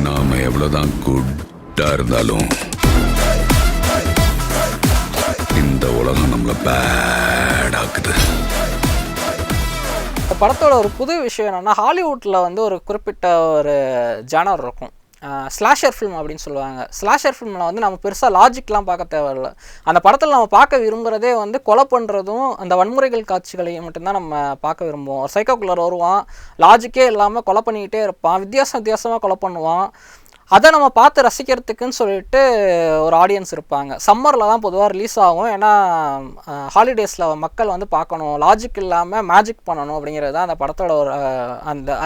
நாம எவ்வளவுதான் குட்டா இருந்தாலும் இந்த உலகம் நம்மள பேட் ஆக்குது. இந்த படத்தோட ஒரு புது விஷயம் என்னென்னா, ஹாலிவுட்டில் வந்து ஒரு குறிப்பிட்ட ஒரு ஜானர் இருக்கும், ஸ்லாஷர் ஃபில்ம் அப்படின்னு சொல்லுவாங்க. ஸ்லாஷர் ஃபில்மில் வந்து நம்ம பெருசாக லாஜிக்லாம் பார்க்க தேவையில்லை. அந்த படத்தில் நம்ம பார்க்க விரும்புகிறதே வந்து கொலை பண்ணுறதும் அந்த வன்முறைகள் காட்சிகளையும் மட்டும்தான் நம்ம பார்க்க விரும்புவோம். ஒரு சைக்கோ கில்லர் வருவான், லாஜிக்கே இல்லாமல் கொலை பண்ணிக்கிட்டே இருப்பான், வித்தியாசமாக கொலை பண்ணுவான். அதை நம்ம பார்த்து ரசிக்கிறதுக்குன்னு சொல்லிட்டு ஒரு ஆடியன்ஸ் இருப்பாங்க. சம்மரில் தான் பொதுவாக ரிலீஸ் ஆகும், ஏன்னா ஹாலிடேஸில் மக்கள் வந்து பார்க்கணும், லாஜிக் இல்லாமல் மேஜிக் பண்ணணும் அப்படிங்கிறது தான் அந்த படத்தோட ஒரு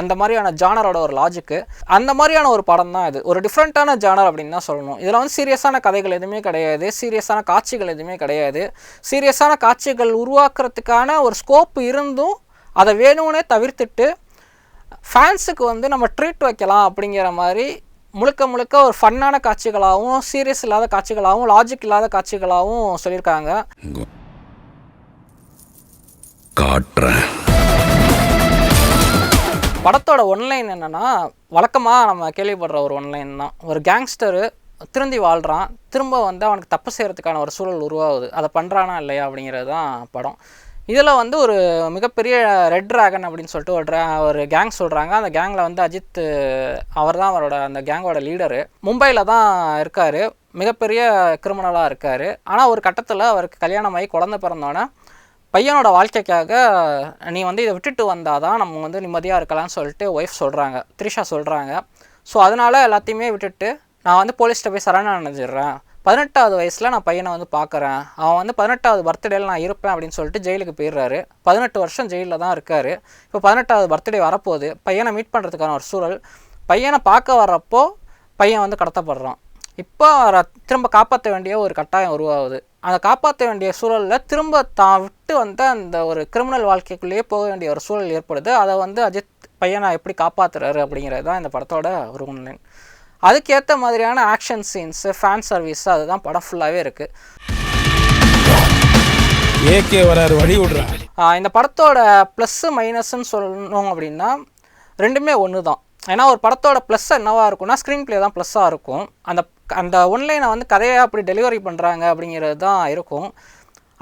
அந்த மாதிரியான ஜானரோட ஒரு லாஜிக்கு. அந்த மாதிரியான ஒரு படம் தான் இது. ஒரு டிஃப்ரெண்ட்டான ஜானர் அப்படின்னு தான் சொல்லணும். இதில் வந்து சீரியஸான கதைகள் எதுவுமே கிடையாது, சீரியஸான காட்சிகள் எதுவுமே கிடையாது. சீரியஸான காட்சிகள் உருவாக்குறதுக்கான ஒரு ஸ்கோப் இருந்தும் அதை வேணும்னே தவிர்த்துட்டு ஃபேன்ஸுக்கு வந்து நம்ம ட்ரீட் வைக்கலாம் அப்படிங்கிற மாதிரி முழுக்க ஒரு ஃபன்னான காட்சிகளாகவும் சீரியஸ் இல்லாத காட்சிகளாகவும் லாஜிக் இல்லாத காட்சிகளாகவும் சொல்லியிருக்காங்க. படத்தோட ஒன்லைன் என்னென்னா, வழக்கமாக நம்ம கேள்விப்படுற ஒரு ஒன்லைன் தான். ஒரு கேங்ஸ்டரு திருந்தி வாழ்கிறான், திரும்ப வந்து அவனுக்கு தப்பு செய்கிறதுக்கான ஒரு சூழல் உருவாகுது. அதை பண்ணுறானா இல்லையா அப்படிங்கிறது தான் படம். இதில் வந்து ஒரு மிகப்பெரிய ரெட் ட்ராகன் அப்படின்னு சொல்லிட்டு ஒரு கேங் சொல்கிறாங்க. அந்த கேங்கில் வந்து அஜித் அவர் தான் அவரோட அந்த கேங்கோட லீடரு. மும்பையில் தான் இருக்கார், மிகப்பெரிய கிரிமினலாக இருக்கார். ஆனால் ஒரு கட்டத்தில் அவருக்கு கல்யாணமாகி குழந்தை பிறந்தோன்னே பையனோட வாழ்க்கைக்காக நீ வந்து இதை விட்டுட்டு வந்தால் தான் நம்ம வந்து நிம்மதியாக இருக்கலாம்னு சொல்லிட்டு ஒய்ஃப் சொல்கிறாங்க, த்ரிஷா சொல்கிறாங்க. ஸோ அதனால் எல்லாத்தையுமே விட்டுட்டு நான் வந்து போலீஸ்கிட்ட போய் சரணடைஞ்சிடுறேன், 18வது வயசில் நான் பையனை வந்து பார்க்குறேன், அவன் வந்து 18வது பர்த்டேயில் நான் இருப்பேன் அப்படின்னு சொல்லிட்டு ஜெயிலுக்கு போயிடுறாரு. 18 வருஷம் ஜெயிலில் தான் இருக்கார். இப்போ 18வது பர்த்டே வரப்போகுது, பையனை மீட் பண்ணுறதுக்கான ஒரு சூழல். பையனை பார்க்க வர்றப்போ பையன் வந்து கடத்தப்படுறான். இப்போ திரும்ப காப்பாற்ற வேண்டிய ஒரு கட்டாயம் உருவாகுது. அந்த காப்பாற்ற வேண்டிய சூழலில் திரும்ப தான் விட்டு வந்து அந்த ஒரு கிரிமினல் வாழ்க்கைக்குள்ளேயே போக வேண்டிய ஒரு சூழல் ஏற்படுது. அதை வந்து அஜித் பையனை எப்படி காப்பாற்றுறாரு அப்படிங்கிறது தான் இந்த படத்தோட ஒரு ஒன்லைன். அதுக்கேற்ற மாதிரியான ஆக்ஷன் சீன்ஸு, ஃபேன் சர்வீஸு, அதுதான் படம் ஃபுல்லாகவே இருக்குது. இந்த படத்தோட ப்ளஸ்ஸு மைனஸ்ன்னு சொல்லணும் அப்படின்னா ரெண்டுமே ஒன்று தான். ஏன்னா ஒரு படத்தோட ப்ளஸ் என்னவாக இருக்கும்னா ஸ்க்ரீன் ப்ளே தான் ப்ளஸ்ஸாக இருக்கும். அந்த ஒன்லைனை வந்து கதையாக அப்படி டெலிவரி பண்ணுறாங்க அப்படிங்கிறது தான் இருக்கும்.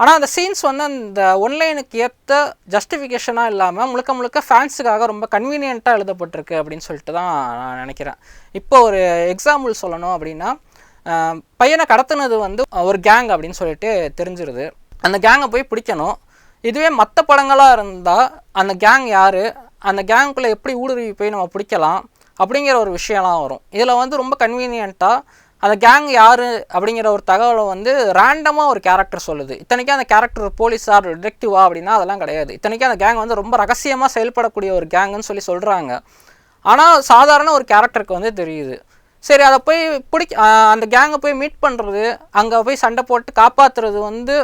ஆனால் அந்த சீன்ஸ் வந்து அந்த ஒன்லைனுக்கு ஏற்ற ஜஸ்டிஃபிகேஷனாக இல்லாமல் முழுக்க ஃபேன்ஸுக்காக ரொம்ப கன்வீனியண்ட்டாக எழுதப்பட்டிருக்கு அப்படின்னு சொல்லிட்டு தான் நான் நினைக்கிறேன். இப்போ ஒரு எக்ஸாம்பிள் சொல்லணும் அப்படின்னா, பையனை கடத்தினது வந்து ஒரு கேங் அப்படின்னு சொல்லிட்டு தெரிஞ்சிருது. அந்த கேங்கை போய் பிடிக்கணும். இதுவே மற்ற படங்களாக இருந்தால் அந்த கேங் யார், அந்த கேங்குக்குள்ளே எப்படி ஊடுருவி போய் நம்ம பிடிக்கலாம் அப்படிங்கிற ஒரு விஷயம்லாம் வரும். இதில் வந்து ரொம்ப கன்வீனியண்ட்டாக அந்த கேங் யார் அப்படிங்கிற ஒரு தகவலை வந்து ரேண்டமாக ஒரு கேரக்டர் சொல்லுது. இத்தனைக்கும் அந்த கேரக்டர் போலீஸா டிடெக்டிவா அப்படின்னா அதெல்லாம் கிடையாது. இத்தனைக்கும் அந்த கேங் வந்து ரொம்ப ரகசியமாக செயல்படக்கூடிய ஒரு கேங்குன்னு சொல்கிறாங்க. ஆனால் சாதாரண ஒரு கேரக்டருக்கு வந்து தெரியுது. சரி, அதை போய் அந்த கேங்கை போய் மீட் பண்ணுறது, அங்கே போய் சண்டை போட்டு காப்பாற்றுறது வந்து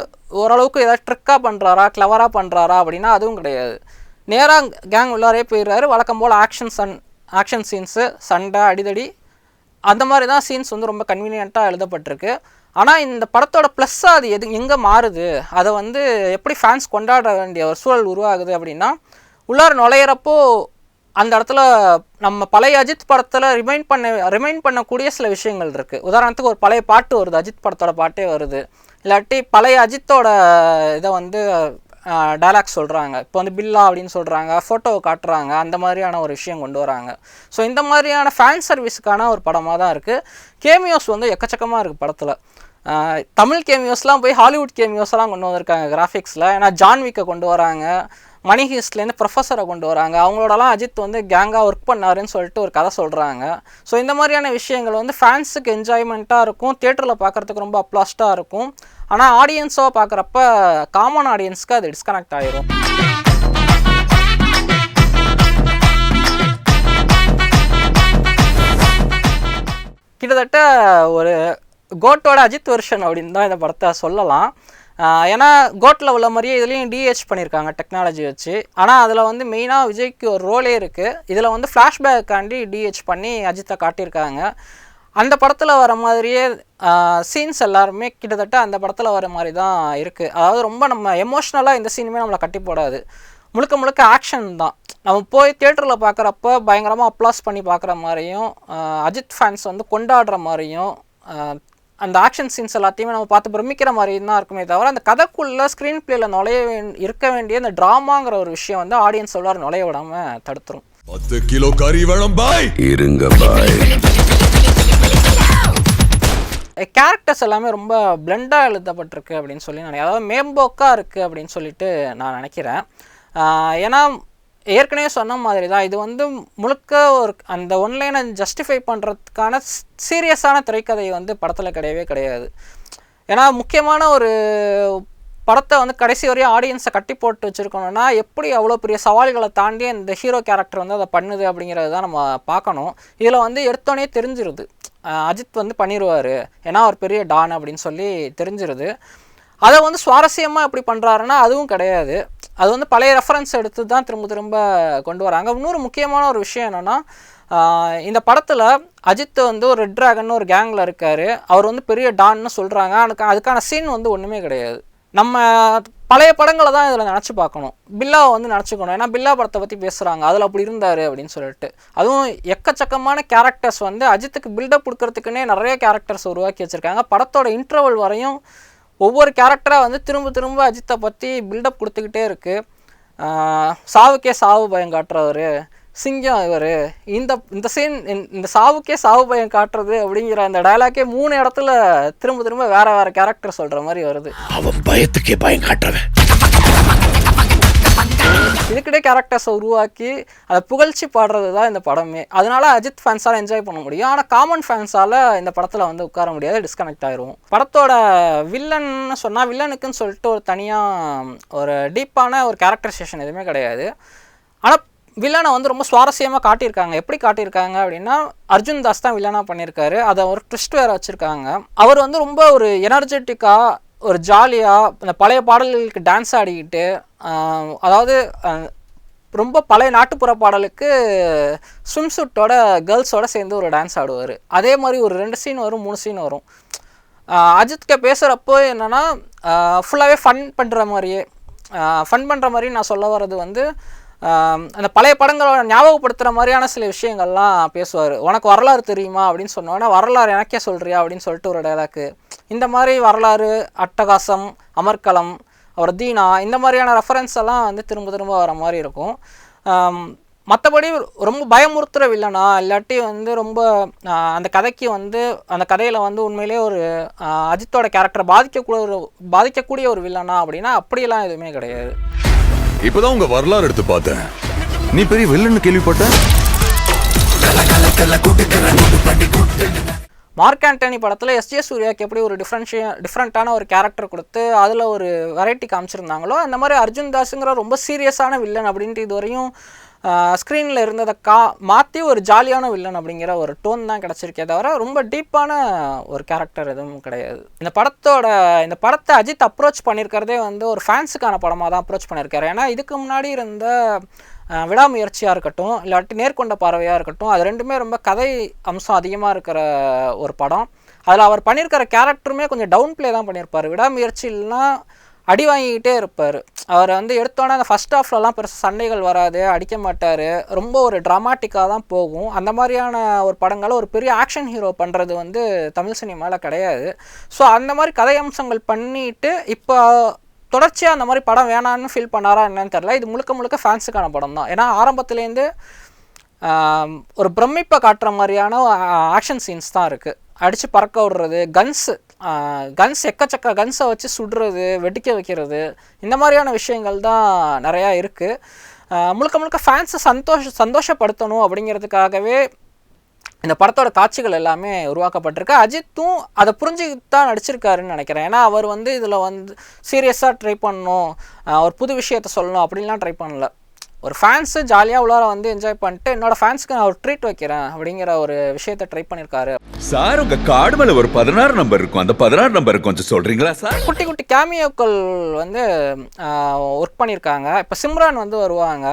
ஓரளவுக்கு ஏதாவது ட்ரிக்காக பண்ணுறாரா, கிளவராக பண்ணுறாரா அப்படின்னா அதுவும் கிடையாது. நேராக கேங் உள்ளாரே போயிடுறாரு. வழக்கம் போல் ஆக்ஷன் சீன்ஸு, சண்டை, அடிதடி, அந்த மாதிரி தான் சீன்ஸ் வந்து ரொம்ப கன்வீனியண்ட்டாக எழுதப்பட்டிருக்கு. ஆனால் இந்த படத்தோட ப்ளஸ்ஸாக அது எங்கே மாறுது, அதை வந்து எப்படி ஃபேன்ஸ் கொண்டாட வேண்டிய ஒரு சூழல் உருவாகுது அப்படின்னா, உள்ளார நுழையிறப்போ அந்த இடத்துல நம்ம பழைய அஜித் படத்தில் ரிமைண்ட் பண்ணக்கூடிய சில விஷயங்கள் இருக்குது. உதாரணத்துக்கு ஒரு பழைய பாட்டு வருது, அஜித் படத்தோட பாட்டே வருது. இல்லாட்டி பழைய அஜித்தோட இதை வந்து டைலாக் சொல்கிறாங்க. இப்போ வந்து பில்லா அப்படின்னு சொல்கிறாங்க, ஃபோட்டோவை காட்டுறாங்க, அந்த மாதிரியான ஒரு விஷயம் கொண்டு வராங்க. ஸோ இந்த மாதிரியான ஃபேன் சர்வீஸுக்கான ஒரு படமாக தான் இருக்குது. கேமியோஸ் வந்து எக்கச்சக்கமாக இருக்குது படத்தில். தமிழ் கேமியோஸ்லாம் போய் ஹாலிவுட் கேமியோஸ்லாம் கொண்டு வந்திருக்காங்க கிராஃபிக்ஸில். ஏன்னா ஜான்விக்கை கொண்டு வராங்க, மணி ஹீஸ்ட்லேருந்து ப்ரொஃபஸரை கொண்டு வராங்க. அவங்களோடலாம் அஜித் வந்து கேங்காக ஒர்க் பண்ணாருன்னு சொல்லிட்டு ஒரு கதை சொல்கிறாங்க. ஸோ இந்த மாதிரியான விஷயங்கள் வந்து ஃபேன்ஸுக்கு என்ஜாய்மெண்ட்டாக இருக்கும், தியேட்டரில் பார்க்குறதுக்கு ரொம்ப அப்ளாஸ்டாக இருக்கும். ஆனால் ஆடியன்ஸாக பார்க்குறப்ப காமன் ஆடியன்ஸ்க்கு அது டிஸ்கனெக்ட் ஆகிரும். கிட்டத்தட்ட ஒரு கோட்டோட அஜித் வெர்ஷன் அப்படின்னு தான் இந்த படத்தை சொல்லலாம். ஏன்னா கோட்டில் உள்ள மாதிரியே இதுலேயும் டிஹெச் பண்ணியிருக்காங்க டெக்னாலஜி வச்சு. ஆனால் அதில் வந்து மெயினாக விஜய்க்கு ஒரு ரோலே இருக்குது. இதில் வந்து ஃப்ளாஷ்பேக்காண்டி டிஹெச் பண்ணி அஜித்தை காட்டியிருக்காங்க. அந்த படத்தில் வர மாதிரியே சீன்ஸ் எல்லாருமே கிட்டத்தட்ட அந்த படத்தில் வர மாதிரி தான் இருக்குது. அதாவது ரொம்ப நம்ம எமோஷ்னலாக இந்த சீனுமே நம்மளை கட்டி போடாது. முழுக்க முழுக்க ஆக்ஷன் தான். நம்ம போய் தியேட்டரில் பார்க்குறப்ப பயங்கரமாக அப்ளாஸ் பண்ணி பார்க்குற மாதிரியும் அஜித் ஃபேன்ஸ் வந்து கொண்டாடுற மாதிரியும் அந்த ஆக்ஷன் சீன்ஸ் எல்லாத்தையுமே நம்ம பார்த்து பிரமிக்கிற மாதிரி தான் இருக்குமே தவிர அந்த கதைக்குள்ளே ஸ்க்ரீன் பிளேயில் இருக்க வேண்டிய அந்த ட்ராமாங்கிற ஒரு விஷயம் வந்து ஆடியன்ஸ் உள்ளார நுழைய விடாமல் தடுத்துரும். 10 கிலோ கறி வேணும் பாய். இருங்க பாய். கேரக்டர்ஸ் எல்லாமே ரொம்ப பிளெண்டாக எழுதப்பட்டிருக்கு அப்படின்னு சொல்லி நினைக்கிறேன். அதாவது மேம்போக்காக இருக்குது அப்படின்னு சொல்லிட்டு நான் நினைக்கிறேன். ஏன்னா ஏற்கனவே சொன்ன மாதிரி தான் இது வந்து முழுக்க ஒரு அந்த ஒன்லைனை ஜஸ்டிஃபை பண்ணுறதுக்கான சீரியஸான திரைக்கதை வந்து படத்தில் கிடையவே கிடையாது. ஏன்னா முக்கியமான ஒரு படத்தை வந்து கடைசி வரையும் ஆடியன்ஸை கட்டி போட்டு வச்சுருக்கணும்னா எப்படி அவ்வளோ பெரிய சவால்களை தாண்டி இந்த ஹீரோ கேரக்டர் வந்து அதை பண்ணுது அப்படிங்கிறது தான் நம்ம பார்க்கணும். இதில் வந்து எடுத்தோடனே தெரிஞ்சிருது அஜித் வந்து பண்ணிடுவார், ஏன்னா அவர் பெரிய டான் அப்படின்னு சொல்லி தெரிஞ்சிருது. அதை வந்து சுவாரஸ்யமாக எப்படி பண்ணுறாருன்னா அதுவும் கிடையாது. அது வந்து பழைய ரெஃபரன்ஸ் எடுத்து தான் திரும்ப திரும்ப கொண்டு வராங்க. இன்னொரு முக்கியமான ஒரு விஷயம் என்னென்னா இந்த படத்தில் அஜித் வந்து ஒரு ரெட் ட்ராகன் ஒரு கேங்கில் இருக்கார். அவர் வந்து பெரிய டான்னு சொல்கிறாங்க. அதுக்கான சீன் வந்து ஒன்றுமே கிடையாது. நம்ம பழைய படங்களை தான் இதில் நினச்சி பார்க்கணும், பில்லாவை வந்து நினச்சிக்கணும். ஏன்னா பில்லா படத்தை பற்றி பேசுகிறாங்க, அதில் அப்படி இருந்தார் அப்படின்னு சொல்லிட்டு. அதுவும் எக்கச்சக்கமான கேரக்டர்ஸ் வந்து அஜித்துக்கு பில்டப் கொடுக்கறதுக்குன்னே நிறைய கேரக்டர்ஸ் உருவாக்கி வச்சுருக்காங்க. படத்தோட இன்டர்வல் வரையும் ஒவ்வொரு கேரக்டராக வந்து திரும்ப திரும்ப அஜித்தை பற்றி பில்டப் கொடுத்துக்கிட்டே இருக்குது. சாவுக்கே சாவு பயம் காட்டுறவர், சிங்கம் இவர், இந்த சீன் இந்த சாவுக்கே சாவு பயம் காட்டுறது அப்படிங்கிற அந்த டயலாக்கே 3 இடத்துல திரும்ப திரும்ப வேறு கேரக்டர் சொல்கிற மாதிரி வருது. அவன் பயத்துக்கே பயம் காட்டுறவன். இதுக்கிட்டே கேரக்டர்ஸை உருவாக்கி அதை புகழ்ச்சி பாடுறது தான் இந்த படமே. அதனால அஜித் ஃபேன்ஸால் என்ஜாய் பண்ண முடியும். ஆனால் காமன் ஃபேன்ஸால் இந்த படத்தில் வந்து உட்கார முடியாது, டிஸ்கனெக்ட் ஆகிருவோம். படத்தோட வில்லன்னு சொன்னால் வில்லனுக்குன்னு சொல்லிட்டு ஒரு தனியாக ஒரு டீப்பான ஒரு கேரக்டரைசேஷன் எதுவுமே கிடையாது. ஆனால் வில்லனை வந்து ரொம்ப சுவாரஸ்யமாக காட்டியிருக்காங்க. எப்படி காட்டியிருக்காங்க அப்படின்னா அர்ஜுன் தாஸ் தான் வில்லனாக பண்ணியிருக்காரு. அதை ஒரு ட்விஸ்ட் வேறு வச்சுருக்காங்க. அவர் வந்து ரொம்ப ஒரு எனர்ஜெட்டிக்காக ஒரு ஜாலியாக அந்த பழைய பாடல்களுக்கு டான்ஸ் ஆடிக்கிட்டு, அதாவது ரொம்ப பழைய நாட்டுப்புற பாடலுக்கு ஸ்விம் சூட்டோட கேர்ள்ஸோடு சேர்ந்து ஒரு டான்ஸ் ஆடுவார். அதே மாதிரி ஒரு 2 சீன் வரும், 3 சீன் வரும். அஜித்க பேசுகிறப்போ என்னென்னா ஃபுல்லாகவே ஃபன் பண்ணுற மாதிரியே நான் சொல்ல வர்றது வந்து அந்த பழைய படங்களை ஞாபகப்படுத்துகிற மாதிரியான சில விஷயங்கள்லாம் பேசுவார். உனக்கு வரலாறு தெரியுமா அப்படின்னு சொன்னோன்னா வரலாறு எனக்கே சொல்கிறியா அப்படின்னு சொல்லிட்டு ஒரு டைலாக்கு. இந்த மாதிரி வரலாறு, அட்டகாசம், அமர்க்களம், அவர் தீனா, இந்த மாதிரியான ரெஃபரன்ஸ் எல்லாம் வந்து திரும்ப திரும்ப வர மாதிரி இருக்கும். மற்றபடி ரொம்ப பயமுறுத்துகிற வில்லனா இல்லாட்டி வந்து ரொம்ப அந்த கதைக்கு வந்து அந்த கதையில் வந்து உண்மையிலே ஒரு அஜித்தோட கேரக்டரை பாதிக்கக்கூடிய ஒரு வில்லனா அப்படின்னா அப்படியெல்லாம் எதுவுமே கிடையாது. இப்பதான் உங்க வரலாறு எடுத்து பார்த்தேன். நீ பெரிய வில்லன்னு கேள்விப்பட்ட. மார்க் ஆண்டனி படத்தில் எஸ்ஜே சூர்யாவுக்கு எப்படி ஒரு டிஃப்ரெண்ட்டான ஒரு கேரக்டர் கொடுத்து அதில் ஒரு வெரைட்டி காமிச்சிருந்தாங்களோ அந்த மாதிரி அர்ஜுன் தாஸுங்கிற ரொம்ப சீரியஸான வில்லன் அப்படின்ட்டு இதுவரையும் ஸ்க்ரீனில் இருந்ததை மாற்றி ஒரு ஜாலியான வில்லன் அப்படிங்கிற ஒரு டோன் தான் கிடச்சிருக்கே தவிர ரொம்ப டீப்பான ஒரு கேரக்டர் எதுவும் கிடையாது. இந்த படத்தை அஜித் அப்ரோச் பண்ணியிருக்கிறதே வந்து ஒரு ஃபேன்ஸுக்கான படமாக தான் அப்ரோச் பண்ணியிருக்காரு. ஏன்னா இதுக்கு முன்னாடி இருந்த விடாமுயற்சியாக இருக்கட்டும் இல்லாட்டி நேர்கொண்ட பார்வையாக இருக்கட்டும், அது ரெண்டுமே ரொம்ப கதை அம்சம் அதிகமாக இருக்கிற ஒரு படம். அதில் அவர் பண்ணியிருக்கிற கேரக்டருமே கொஞ்சம் டவுன் ப்ளே தான் பண்ணியிருப்பார். விடாமுயற்சியில்னா அடி வாங்கிக்கிட்டே இருப்பார். அவர் வந்து எடுத்தோன்னே அந்த ஃபஸ்ட் ஹாஃப்லலாம் பெருசாக சண்டைகள் வராது, அடிக்க மாட்டார், ரொம்ப ஒரு ட்ராமாட்டிக்காக தான் போகும். அந்த மாதிரியான ஒரு படங்களை ஒரு பெரிய ஆக்ஷன் ஹீரோ பண்ணுறது வந்து தமிழ் சினிமாவில் கிடையாது. ஸோ அந்த மாதிரி கதை அம்சங்கள் பண்ணிட்டு இப்போ தொடர்ச்சியாக அந்த மாதிரி படம் வேணான்னு ஃபீல் பண்ணாரா என்னன்னு தெரில. இது முழுக்க முழுக்க ஃபேன்ஸுக்கான படம் தான். ஏன்னா ஆரம்பத்துலேருந்து ஒரு பிரமிப்பை காட்டுற மாதிரியான ஆக்ஷன் சீன்ஸ் தான் இருக்குது. அடித்து பறக்க விடுறது, கன்ஸ் எக்கச்சக்க கன்ஸை வச்சு சுடுறது, வெடிக்க வைக்கிறது, இந்த மாதிரியான விஷயங்கள் தான் நிறையா இருக்குது. முழுக்க முழுக்க ஃபேன்ஸை சந்தோஷப்படுத்தணும் அப்படிங்கிறதுக்காகவே இந்த படத்தோட காட்சிகள் எல்லாமே உருவாக்கப்பட்டிருக்கு. அஜித்தும் அதை புரிஞ்சுக்கிட்டு தான் நடிச்சிருக்காருன்னு நினைக்கிறேன். ஏன்னா அவர் வந்து இதில் வந்து சீரியஸாக ட்ரை பண்ணணும், ஒரு புது விஷயத்த சொல்லணும் அப்படின்லாம் ட்ரை பண்ணல. ஒரு ஃபேன்ஸு ஜாலியாக உள்ளார வந்து என்ஜாய் பண்ணிட்டு என்னோடய ஃபேன்ஸுக்கு நான் ஒரு ட்ரீட் வைக்கிறேன் அப்படிங்கிற ஒரு விஷயத்தை ட்ரை பண்ணியிருக்காரு. சார் உங்கள் கார்டு மேலே ஒரு 16 நம்பர் இருக்கும், அந்த 16 நம்பர் கொஞ்சம் சொல்கிறீங்களா சார்? குட்டி குட்டி கேமியோக்கள் வந்து ஒர்க் பண்ணியிருக்காங்க. இப்போ சிம்ரான் வந்து வருவாங்க.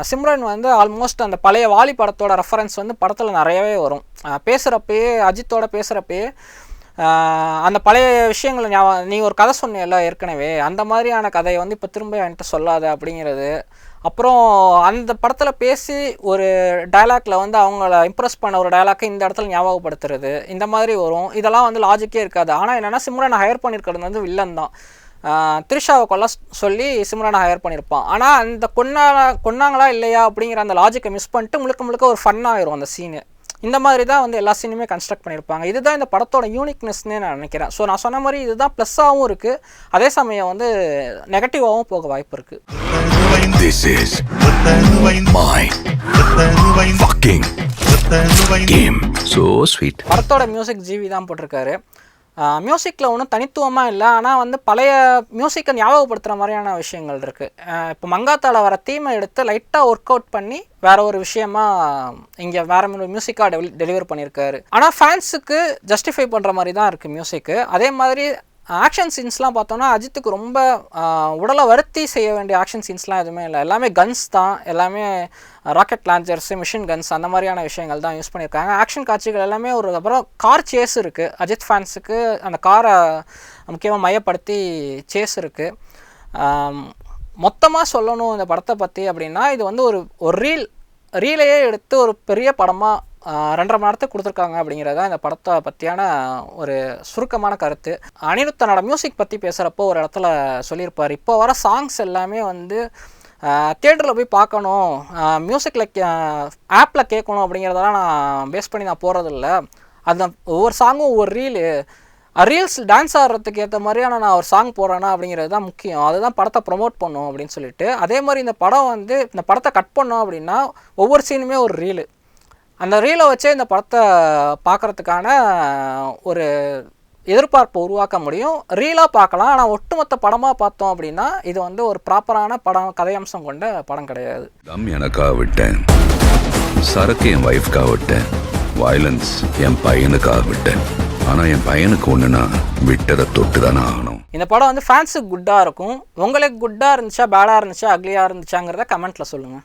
சிம்ரன் வந்து ஆல்மோஸ்ட் அந்த பழைய வாலி படத்தோட ரெஃபரன்ஸ் வந்து படத்தில் நிறையவே வரும். பேசுகிறப்பயே அஜித்தோட பேசுகிறப்பயே அந்த பழைய விஷயங்களை நீ ஒரு கதை சொன்னியல்ல ஏற்கனவே, அந்த மாதிரியான கதையை வந்து இப்போ திரும்ப என்கிட்ட சொல்லாத அப்படிங்கிறது. அப்புறம் அந்த படத்தில் பேசி ஒரு டைலாக்ல வந்து அவங்கள இம்ப்ரெஸ் பண்ண ஒரு டைலாக்கை இந்த இடத்துல ஞாபகப்படுத்துறது, இந்த மாதிரி வரும். இதெல்லாம் வந்து லாஜிக்கே இருக்காது. ஆனால் என்னென்னா சிம்ரனை ஹையர் பண்ணியிருக்கிறது வந்து வில்லன் தான். த்ரிஷாவை கொல்ல சொல்லி சிம்ரனை ஹையர் பண்ணியிருப்பான். ஆனால் அந்த கொன்னாங்களா இல்லையா அப்படிங்கிற அந்த லாஜிக்கை மிஸ் பண்ணிட்டு முழுக்க ஒரு ஃபன் ஆயிரும் அந்த சீனு. இந்த மாதிரி தான் வந்து எல்லா சீனுமே கன்ஸ்ட்ரக்ட் பண்ணியிருப்பாங்க. இதுதான் இந்த படத்தோட யூனிக்னஸ்னே நான் நினைக்கிறேன். ஸோ நான் சொன்ன மாதிரி இதுதான் ப்ளஸ்ஸாகவும் இருக்குது, அதே சமயம் வந்து நெகட்டிவாகவும் போக வாய்ப்பு இருக்குது. This is my fucking game. So sweet. படத்தோட மியூசிக் ஜிவி தான் போட்டிருக்காரு. மியூசிக்கில் ஒன்றும் தனித்துவமாக இல்லை, ஆனால் வந்து பழைய மியூசிக்கை ஞாபகப்படுத்துகிற மாதிரியான விஷயங்கள் இருக்குது. இப்போ மங்காத்தால வர தீமை எடுத்து லைட்டாக ஒர்க் அவுட் பண்ணி வேறு ஒரு விஷயமா இங்கே வேறு மியூசிக்காக டெலிவர் பண்ணியிருக்காரு. ஆனால் ஃபேன்ஸுக்கு ஜஸ்டிஃபை பண்ணுற மாதிரி தான் இருக்குது மியூசிக்கு. அதே மாதிரி ஆக்ஷன் சீன்ஸ்லாம் பார்த்தோன்னா அஜித்துக்கு ரொம்ப உடலை வருத்தி செய்ய வேண்டிய ஆக்ஷன் சீன்ஸ்லாம் எதுவுமே இல்லை. எல்லாமே கன்ஸ் தான், எல்லாமே ராக்கெட் லான்ச்சர்ஸு, மிஷின் கன்ஸ், அந்த மாதிரியான விஷயங்கள் தான் யூஸ் பண்ணியிருக்காங்க. ஆக்ஷன் காட்சிகள் எல்லாமே அப்புறம் கார் சேஸ் இருக்குது. அஜித் ஃபேன்ஸுக்கு அந்த காரை முக்கியமாக மையப்படுத்தி சேஸ் இருக்குது. மொத்தமாக சொல்லணும் இந்த படத்தை பற்றி அப்படின்னா, இது வந்து ஒரு ரீலையே எடுத்து ஒரு பெரிய படமாக 2.5 மணி நேரத்துக்கு கொடுத்துருக்காங்க அப்படிங்கிறது தான் இந்த படத்தை பற்றியான ஒரு சுருக்கமான கருத்து. அனிருத்தனோட மியூசிக் பற்றி பேசுகிறப்போ ஒரு இடத்துல சொல்லியிருப்பார், இப்போ வர சாங்ஸ் எல்லாமே வந்து தியேட்டரில் போய் பார்க்கணும், மியூசிக்கில் ஆப்பில் கேட்கணும் அப்படிங்கிறதெல்லாம் நான் பேஸ் பண்ணி நான் போகிறதில்ல. அந்த ஒவ்வொரு சாங்கும் ஒவ்வொரு ரீல்ஸ் டான்ஸ் ஆடுறதுக்கு ஏற்ற மாதிரியான நான் ஒரு சாங் போடுறேன்னா அப்படிங்கிறது தான் முக்கியம். அதுதான் படத்தை ப்ரொமோட் பண்ணும் அப்படின்னு சொல்லிட்டு, அதே மாதிரி இந்த படத்தை கட் பண்ணோம் அப்படின்னா ஒவ்வொரு சீனுமே ஒரு ரீலு. அந்த ரீலை வச்சே இந்த படத்தை பார்க்குறதுக்கான ஒரு எதிர்பார்ப்பை உருவாக்க முடியும். ரீலாக பார்க்கலாம், ஆனால் ஒட்டுமொத்த படமாக பார்த்தோம் அப்படின்னா இது வந்து ஒரு ப்ராப்பரான கதையம்சம் கொண்ட படம் கிடையாது. தம் எனக்காக விட்டேன், சரக்கு என் ஒய்ஃப்காக விட்டேன், வயலன்ஸ் என் பையனுக்காக விட்டேன். ஆனால் என் பையனுக்கு ஒன்றுனா விட்டதை தொட்டு தானே ஆகணும். இந்த படம் வந்து ஃபேன்ஸுக்கு குட்டாக இருக்கும். உங்களுக்கு குட்டாக இருந்துச்சா, பேடாக இருந்துச்சா, அக்லியாக இருந்துச்சாங்கிறத கமெண்ட்டில் சொல்லுங்கள்.